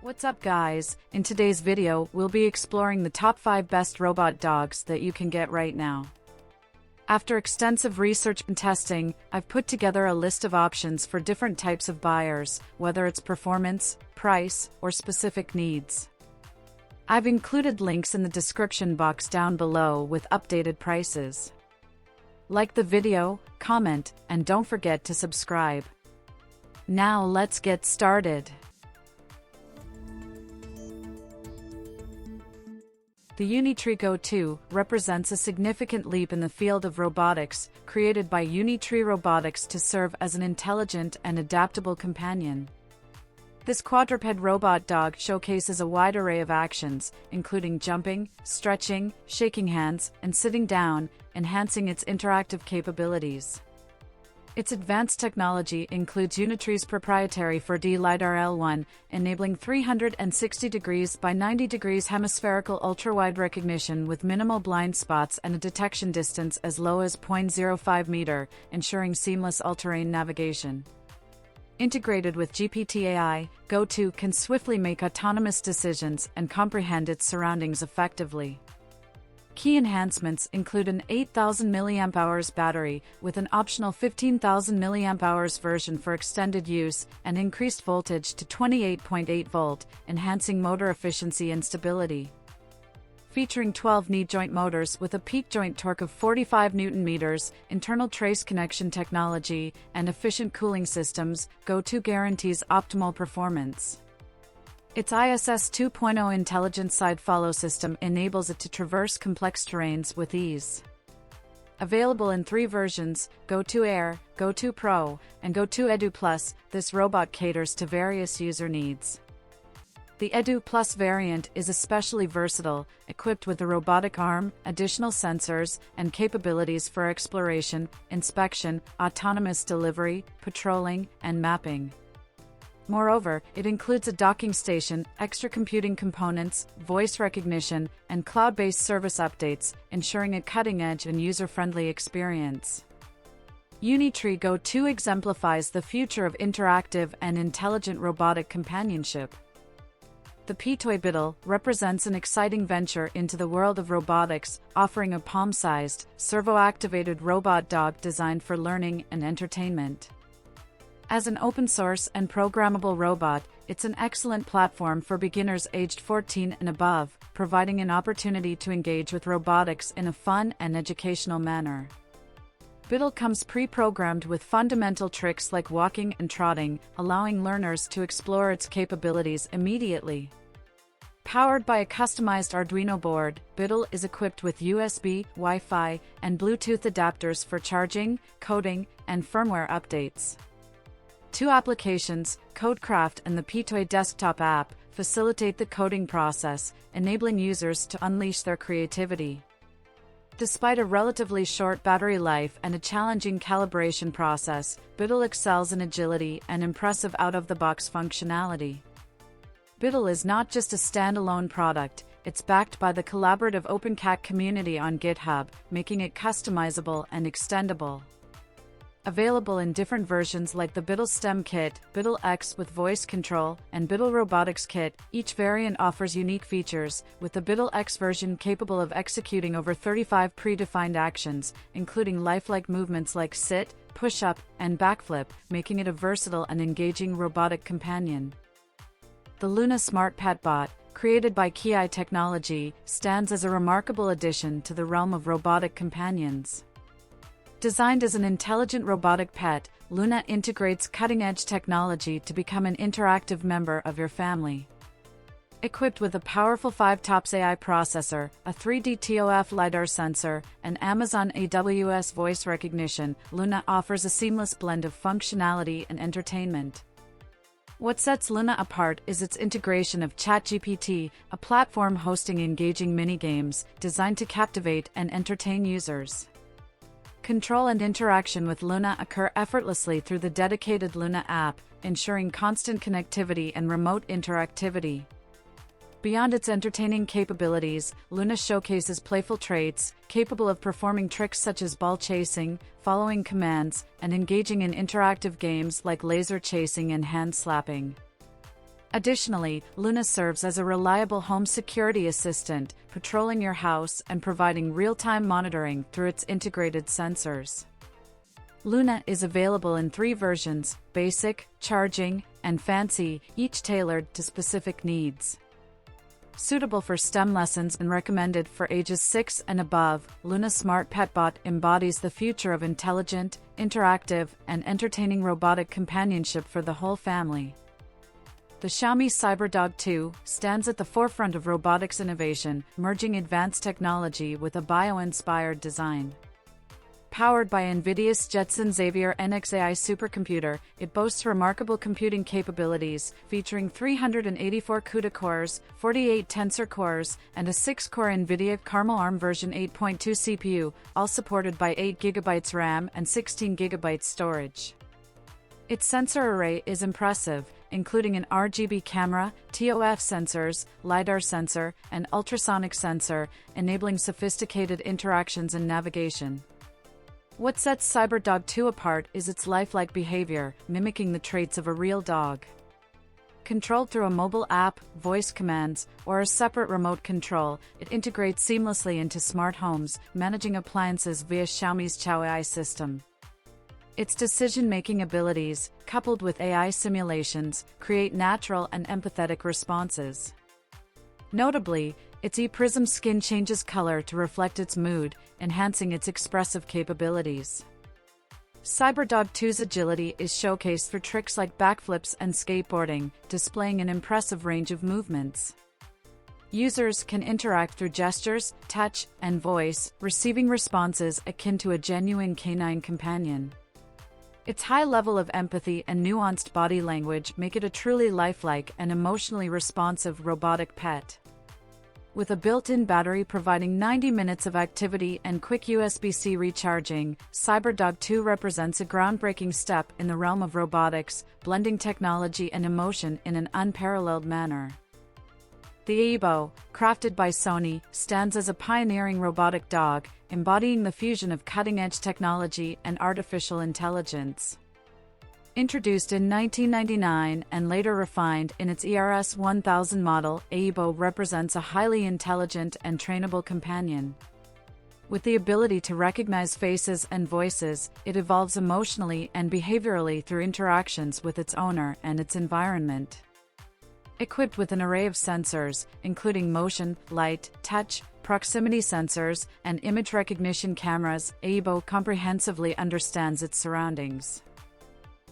What's up guys, in today's video we'll be exploring the top 5 best robot dogs that you can get right now. After extensive research and testing, I've put together a list of options for different types of buyers, whether it's performance, price, or specific needs. I've included links in the description box down below with updated prices. Like the video, comment, and don't forget to subscribe. Now let's get started. The Unitree Go 2 represents a significant leap in the field of robotics, created by Unitree Robotics to serve as an intelligent and adaptable companion. This quadruped robot dog showcases a wide array of actions, including jumping, stretching, shaking hands, and sitting down, enhancing its interactive capabilities. Its advanced technology includes Unitree's proprietary 4D LiDAR L1, enabling 360 degrees by 90 degrees hemispherical ultra-wide recognition with minimal blind spots and a detection distance as low as 0.05 meter, ensuring seamless all-terrain navigation. Integrated with GPT AI, Go 2 can swiftly make autonomous decisions and comprehend its surroundings effectively. Key enhancements include an 8,000 mAh battery with an optional 15,000 mAh version for extended use and increased voltage to 28.8 volt, enhancing motor efficiency and stability. Featuring 12 knee joint motors with a peak joint torque of 45 Nm, internal trace connection technology, and efficient cooling systems, Go 2 guarantees optimal performance. Its ISS 2.0 intelligent side-follow system enables it to traverse complex terrains with ease. Available in 3 versions, Go 2 Air, Go 2 Pro, and Go 2 Edu Plus, this robot caters to various user needs. The Edu Plus variant is especially versatile, equipped with a robotic arm, additional sensors, and capabilities for exploration, inspection, autonomous delivery, patrolling, and mapping. Moreover, it includes a docking station, extra computing components, voice recognition, and cloud-based service updates, ensuring a cutting-edge and user-friendly experience. Unitree Go 2 exemplifies the future of interactive and intelligent robotic companionship. The Petoi Bittle represents an exciting venture into the world of robotics, offering a palm-sized, servo-activated robot dog designed for learning and entertainment. As an open-source and programmable robot, it's an excellent platform for beginners aged 14 and above, providing an opportunity to engage with robotics in a fun and educational manner. Bittle comes pre-programmed with fundamental tricks like walking and trotting, allowing learners to explore its capabilities immediately. Powered by a customized Arduino board, Bittle is equipped with USB, Wi-Fi, and Bluetooth adapters for charging, coding, and firmware updates. 2 applications, Codecraft and the Petoi desktop app, facilitate the coding process, enabling users to unleash their creativity. Despite a relatively short battery life and a challenging calibration process, Bittle excels in agility and impressive out-of-the-box functionality. Bittle is not just a standalone product, it's backed by the collaborative OpenCat community on GitHub, making it customizable and extendable. Available in different versions like the Bittle STEM Kit, Bittle X with voice control, and Bittle Robotics Kit, each variant offers unique features, with the Bittle X version capable of executing over 35 predefined actions, including lifelike movements like sit, push-up, and backflip, making it a versatile and engaging robotic companion. The Loona Smart Petbot, created by Ki Technology, stands as a remarkable addition to the realm of robotic companions. Designed as an intelligent robotic pet, Loona integrates cutting-edge technology to become an interactive member of your family. Equipped with a powerful 5-TOPS AI processor, a 3D TOF LiDAR sensor, and Amazon AWS voice recognition, Loona offers a seamless blend of functionality and entertainment. What sets Loona apart is its integration of ChatGPT, a platform hosting engaging mini-games designed to captivate and entertain users. Control and interaction with Loona occur effortlessly through the dedicated Loona app, ensuring constant connectivity and remote interactivity. Beyond its entertaining capabilities, Loona showcases playful traits, capable of performing tricks such as ball chasing, following commands, and engaging in interactive games like laser chasing and hand slapping. Additionally, Loona serves as a reliable home security assistant, patrolling your house and providing real-time monitoring through its integrated sensors. Loona is available in 3 versions: basic, charging, and fancy, each tailored to specific needs. Suitable for STEM lessons and recommended for ages 6 and above, Loona Smart Petbot embodies the future of intelligent, interactive, and entertaining robotic companionship for the whole family. The Xiaomi Cyberdog 2 stands at the forefront of robotics innovation, merging advanced technology with a bio-inspired design. Powered by NVIDIA's Jetson Xavier NX AI supercomputer, it boasts remarkable computing capabilities, featuring 384 CUDA cores, 48 Tensor cores, and a 6-core NVIDIA Caramel ARM version 8.2 CPU, all supported by 8GB RAM and 16GB storage. Its sensor array is impressive, including an RGB camera, TOF sensors, LiDAR sensor, and ultrasonic sensor, enabling sophisticated interactions and navigation. What sets Cyberdog 2 apart is its lifelike behavior, mimicking the traits of a real dog. Controlled through a mobile app, voice commands, or a separate remote control, it integrates seamlessly into smart homes, managing appliances via Xiaomi's Qiao AI system. Its decision-making abilities, coupled with AI simulations, create natural and empathetic responses. Notably, its ePrism skin changes color to reflect its mood, enhancing its expressive capabilities. Cyberdog 2's agility is showcased through tricks like backflips and skateboarding, displaying an impressive range of movements. Users can interact through gestures, touch, and voice, receiving responses akin to a genuine canine companion. Its high level of empathy and nuanced body language make it a truly lifelike and emotionally responsive robotic pet. With a built-in battery providing 90 minutes of activity and quick USB-C recharging, Cyberdog 2 represents a groundbreaking step in the realm of robotics, blending technology and emotion in an unparalleled manner. The Aibo, crafted by Sony, stands as a pioneering robotic dog, embodying the fusion of cutting-edge technology and artificial intelligence. Introduced in 1999 and later refined in its ERS 1000 model, Aibo represents a highly intelligent and trainable companion. With the ability to recognize faces and voices, it evolves emotionally and behaviorally through interactions with its owner and its environment. Equipped with an array of sensors, including motion, light, touch, proximity sensors, and image recognition cameras, Aibo comprehensively understands its surroundings.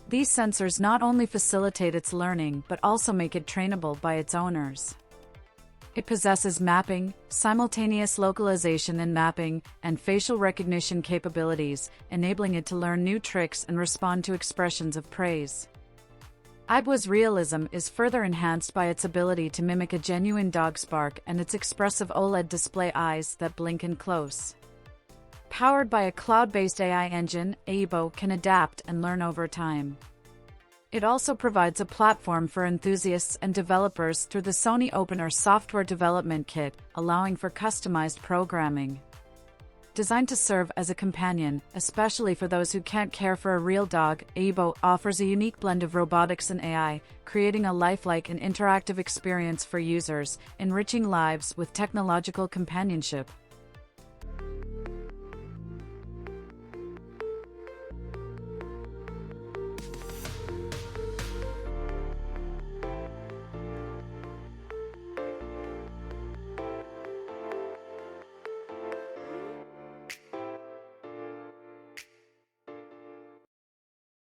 These sensors not only facilitate its learning but also make it trainable by its owners. It possesses mapping, simultaneous localization and mapping, and facial recognition capabilities, enabling it to learn new tricks and respond to expressions of praise. Aibo's realism is further enhanced by its ability to mimic a genuine dog's bark and its expressive OLED display eyes that blink in close. Powered by a cloud-based AI engine, Aibo can adapt and learn over time. It also provides a platform for enthusiasts and developers through the Sony OpenR software development kit, allowing for customized programming. Designed to serve as a companion, especially for those who can't care for a real dog, Aibo offers a unique blend of robotics and AI, creating a lifelike and interactive experience for users, enriching lives with technological companionship.